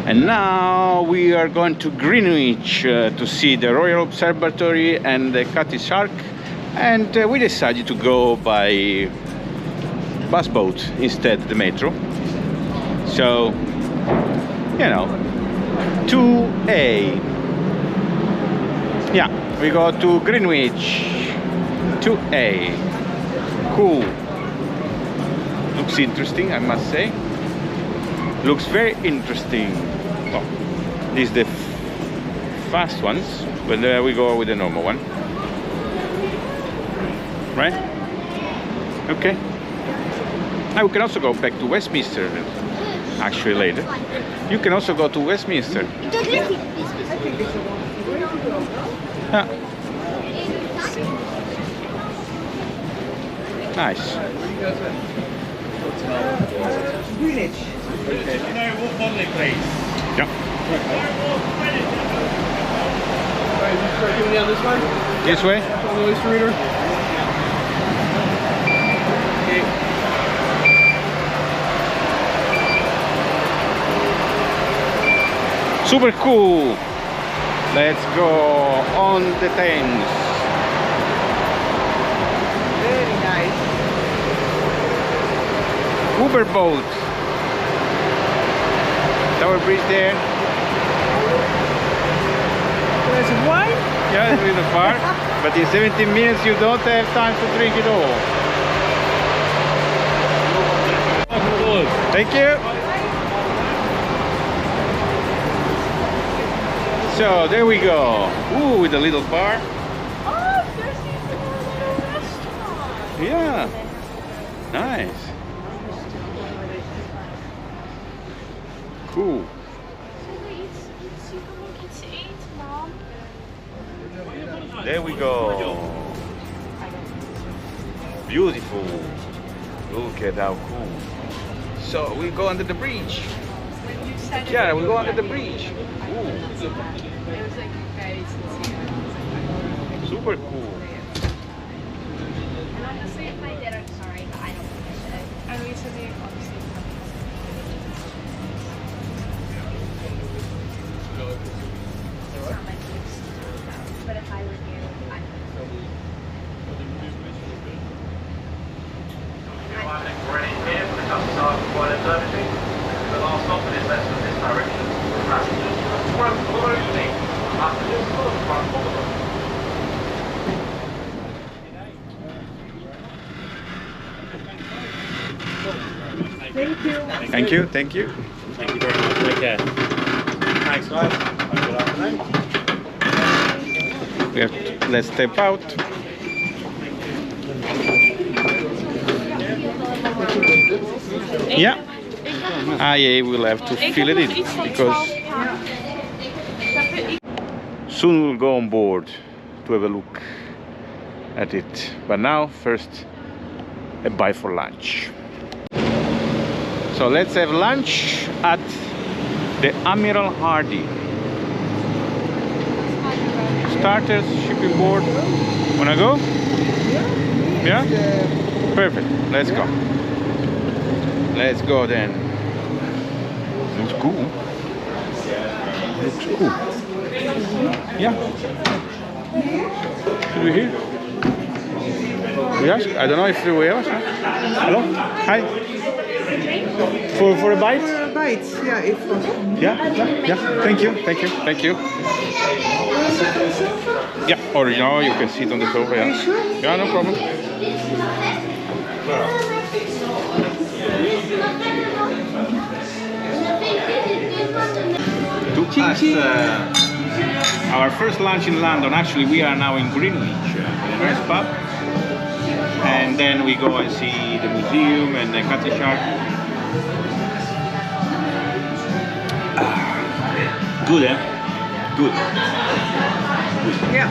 And now we are going to Greenwich to see the Royal Observatory and the Cutty Shark. And we decided to go by bus boat instead of the metro. So, you know, 2A. Yeah, we go to Greenwich. 2A. Cool. Looks interesting, I must say. Looks very interesting. Oh, this is the fast ones, but we go with the normal one. Right? Okay. Now we can also go back to Westminster, actually later. You can also go to Westminster. Yeah. Nice. Greenwich. You know what Bonley, please? Yeah. Going down this way? This way? On the oyster reader? Super cool. Let's go on the Thames. Very nice. Uber boat. Tower bridge there. There's some wine? Yeah, it's a little far. But in 17 minutes you don't have time to drink it all. Thank you. So there we go. Ooh, with a little bar. Oh, there's even a little restaurant. Yeah. Nice. Cool. So it's supermarket to eat, Mom. There we go. Beautiful. Look at how cool. So we go under the bridge. Yeah, we go under the bridge. Ooh. It was like very sincere. Super cool. And honestly, if I did, I'm sorry, but I don't think I should. And we should be obviously. It's not my taste, but if I were you, I would. I think we're ready here for the Cutty Sark Royal Observatory. The last stop in this lesson in this direction. Passengers front closing. Passengers full front forward. Thank you. Thank you, thank you. Thank you very much. Take care. Thanks, guys. Good afternoon. We have let's step out. Yeah. Yeah, we'll have to fill it in because soon we'll go on board to have a look at it. But now, first, a bye for lunch. So let's have lunch at the Admiral Hardy. Starters, shipping board. Wanna go? Yeah? Perfect. Let's go. Let's go then. Looks cool. Looks cool. Yeah. Should we hear? Yes? I don't know if we have. Hello? Hi. For a bite? Bites, yeah, if possible. Yeah. Thank you. Yeah, or you know, you can sit on the sofa. Yeah. Are you sure? Yeah, no problem. To us, our first lunch in London. Actually, we are now in Greenwich, first pub, and then we go and see the museum and the Cutty Shark. Good, eh? Good. Yeah.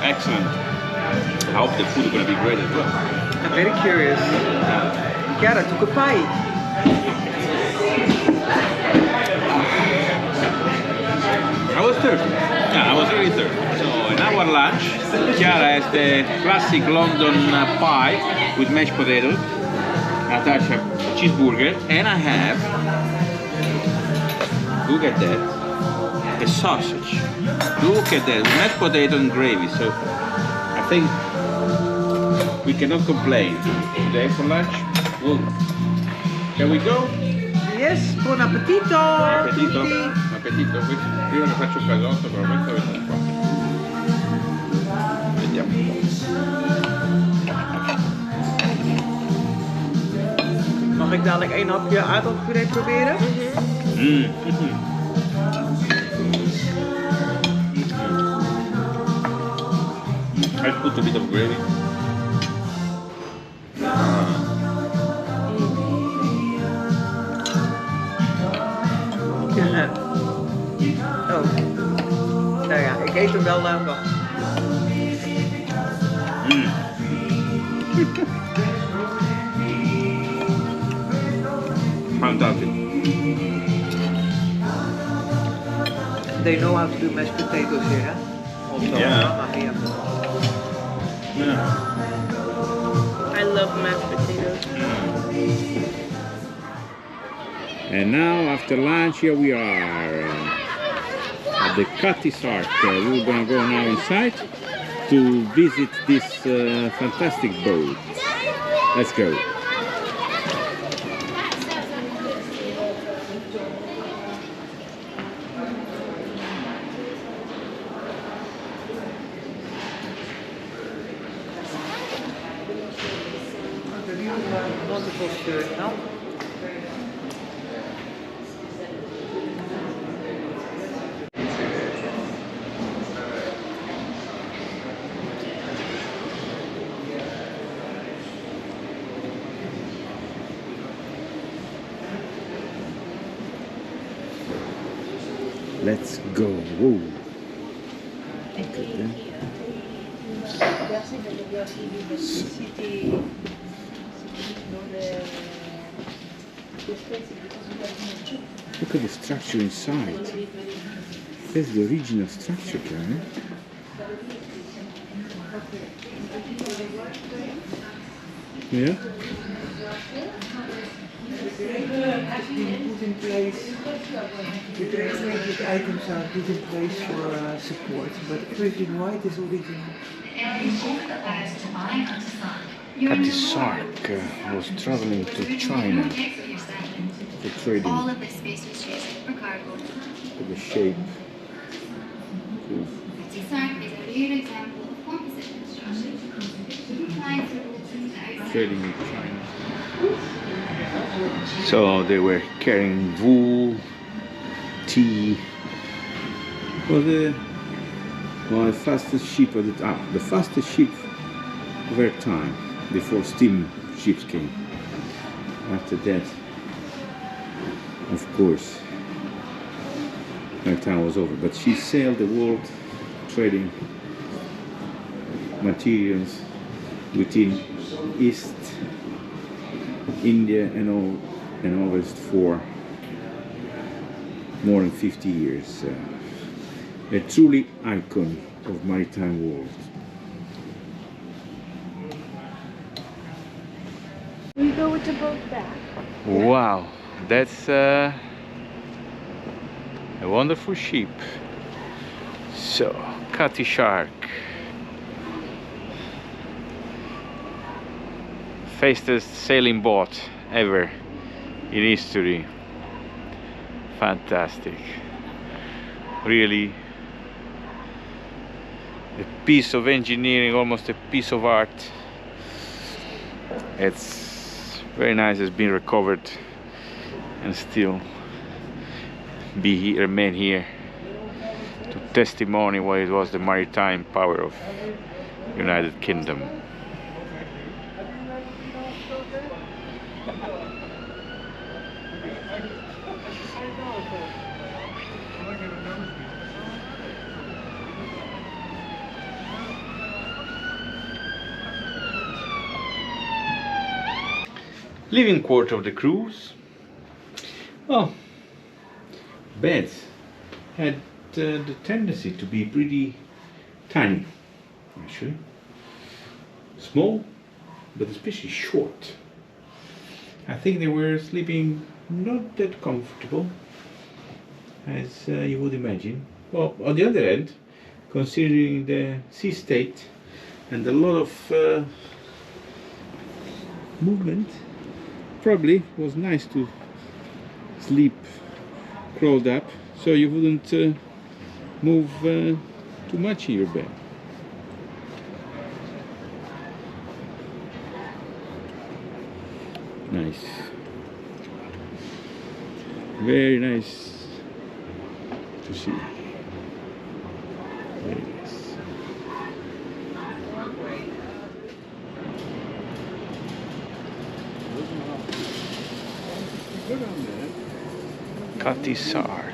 Excellent. I hope the food is going to be great as well. I'm very curious. Chiara took a pie. I was thirsty. Yeah, I was really thirsty. So in our lunch, Chiara has the classic London pie with mashed potatoes, Natasha cheeseburger, and I have Look at that. A sausage. Look at that. Mashed potato and gravy. So I think we cannot complain today for lunch. Well, can we go? Yes, buon appetito! Appetito. Tutti. Appetito. Prima che faccio un casotto, però questo è un po'. Vediamo un po'. Mag ik dadelijk één hapje aardappelpuree proberen? Let's put a bit of gravy. Oh. Nou ja, ik eet hem wel nog. Fantastic. They know how to do mashed potatoes here, huh? Also, Yeah. Yeah. I love mashed potatoes. And now after lunch, here we are at the Cutty Sark. We're gonna go now inside to visit this fantastic boat. Let's go. Wonderful shirt, no? Let's go. Whoa. Look at that. Look at the structure inside. That's the original structure, right? Yeah? Put in place, the translated items are put in place for support, but everything white is original. Cutty Sark was traveling to China for trading. All of this space was used for cargo. Look at the shape. Cool. Cutty Sark is a rare example of composite construction. Trading in China. So they were carrying wool, tea. Well, the fastest ship of the fastest ship of their time, before steam ships came. After that, of course, her time was over. But she sailed the world, trading materials within East India and West for more than 50 years. A truly icon of maritime world. We go with the boat back. Wow, that's a wonderful ship. So, Cutty Shark. Fastest sailing boat ever in history. Fantastic. Really a piece of engineering, almost a piece of art. It's very nice, it's been recovered and still remain here to testimony what it was the maritime power of United Kingdom. Living quarter of the cruise. Oh, beds had the tendency to be pretty tiny, actually. Small, but especially short. I think they were sleeping not that comfortable. as you would imagine. Well, on the other hand, considering the sea state and a lot of movement, probably was nice to sleep crawled up so you wouldn't move too much in your bed. Nice. Very nice to see. Very nice. Cutty Sark.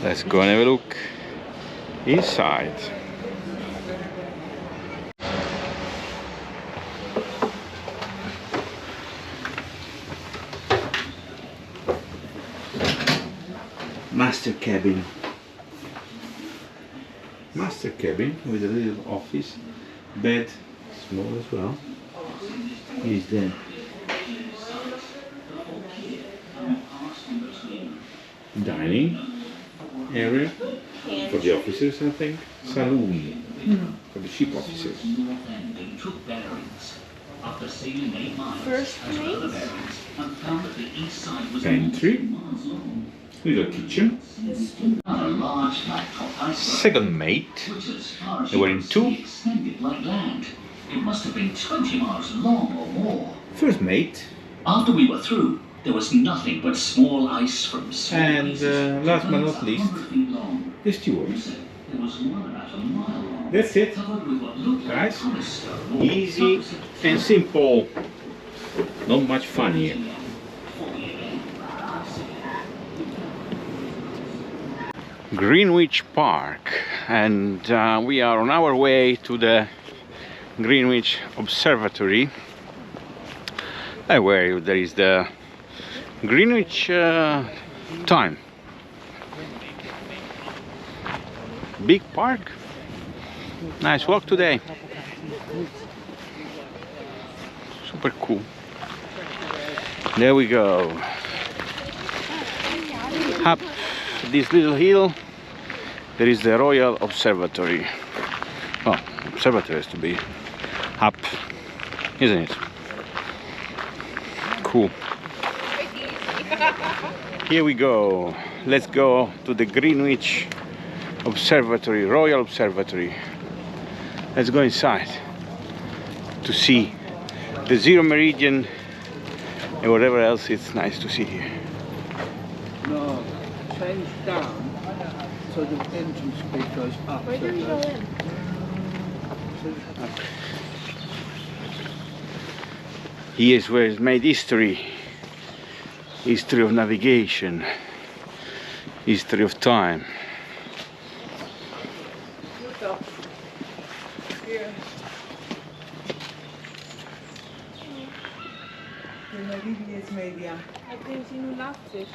Let's go and have a look inside. Master cabin. Master cabin with a little office, bed, small as well. Is the dining area for the officers, I think. Saloon for the ship officers. First mate? Pantry. Little kitchen. Second mate. They were in two. It must have been 20 miles long or more. First mate. After we were through, there was nothing but small ice from small And pieces. last but not least, 100 feet long. the steward. There was one about a mile long. That's it, Covered with what looked like guys. polished stone. Easy and simple. Not much fun here. Greenwich Park, and we are on our way to the Greenwich Observatory, where there is the Greenwich time. Big park, nice walk today, super cool. There we go, up this little hill there is the Royal Observatory. Oh, observatory has to be up, isn't it? Cool. Here we go. Let's go to the Greenwich Observatory, Royal Observatory. Let's go inside to see the zero meridian and whatever else it's nice to see here. No, change down so the entrance gate goes up. Where did we go in? Here's where it's made history. History of navigation. History of time. Ik denk zien hoe laat het is.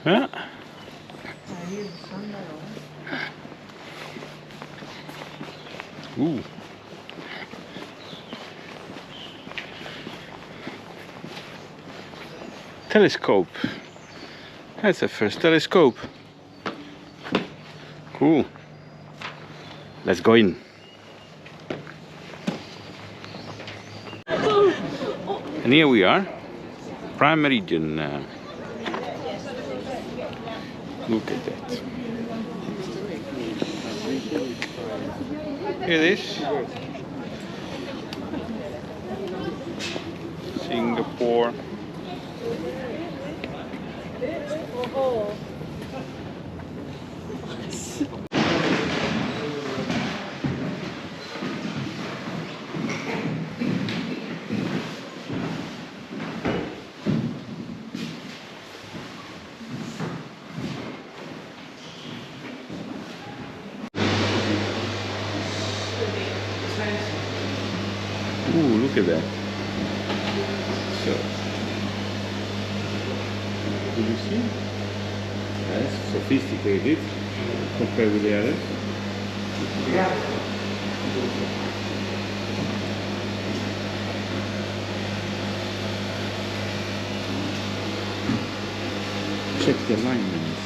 Ja. Ooh. Telescope. That's the first telescope. Cool. Let's go in. And here we are. Prime Meridian. Look at that. Here it is. Singapore. Ooh, look at that. So, do you see? Yes. sophisticated compared with the others. Yeah. Check the alignments.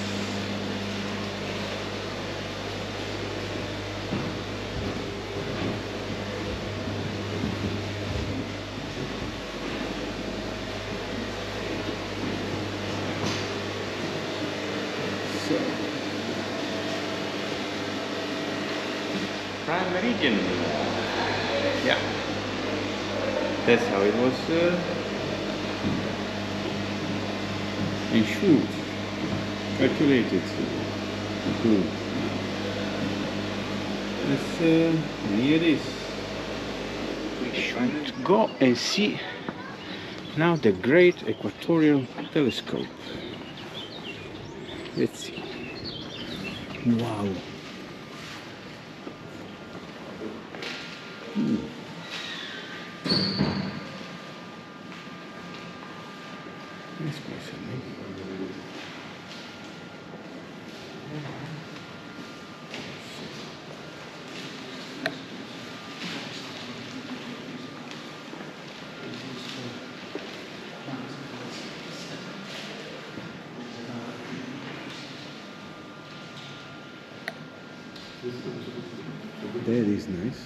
So, prime meridian. Yeah, that's how it was ensured, calculated. Cool. Here it is. We should go and see now the Great Equatorial Telescope. Let's see. Wow. That's quite something. That is nice.